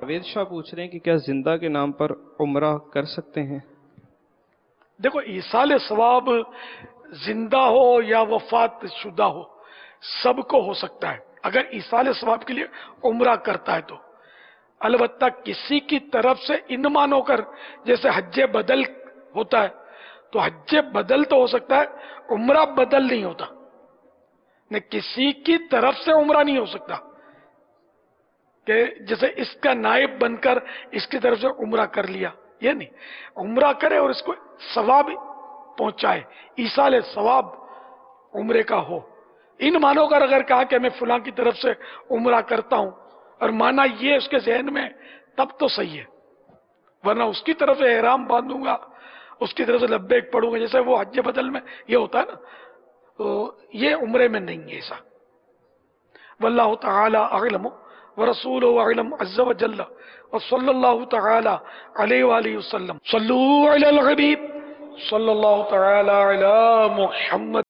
جاوید شاہ پوچھ رہے ہیں کہ کیا زندہ کے نام پر عمرہ کر سکتے ہیں؟ دیکھو، ایصال ثواب زندہ ہو یا وفات شدہ ہو، سب کو ہو سکتا ہے اگر ایصال ثواب کے لیے عمرہ کرتا ہے تو۔ البتہ کسی کی طرف سے انمان ہو کر، جیسے حج بدل ہوتا ہے تو حج بدل تو ہو سکتا ہے، عمرہ بدل نہیں ہوتا۔ کسی کی طرف سے عمرہ نہیں ہو سکتا کہ جیسے اس کا نائب بن کر اس کی طرف سے عمرہ کر لیا، یہ نہیں، عمرہ کرے اور اس کو ثواب پہنچائے، ایصال ثواب عمرے کا ہو۔ ان مانو کر اگر کہا کہ میں فلاں کی طرف سے عمرہ کرتا ہوں اور مانا یہ اس کے ذہن میں، تب تو صحیح ہے، ورنہ اس کی طرف سے احرام باندھوں گا، اس کی طرف سے لبیک پڑھوں گا، جیسے وہ حج بدل میں یہ ہوتا ہے نا، تو یہ عمرے میں نہیں ہے ایسا۔ واللہ تعالی اعلم ورسولہ اعلم عز وجل، وصلی اللہ تعالی علیہ وآلہ وسلم۔ صلو علی الحبیب صلی اللہ تعالی علی محمد۔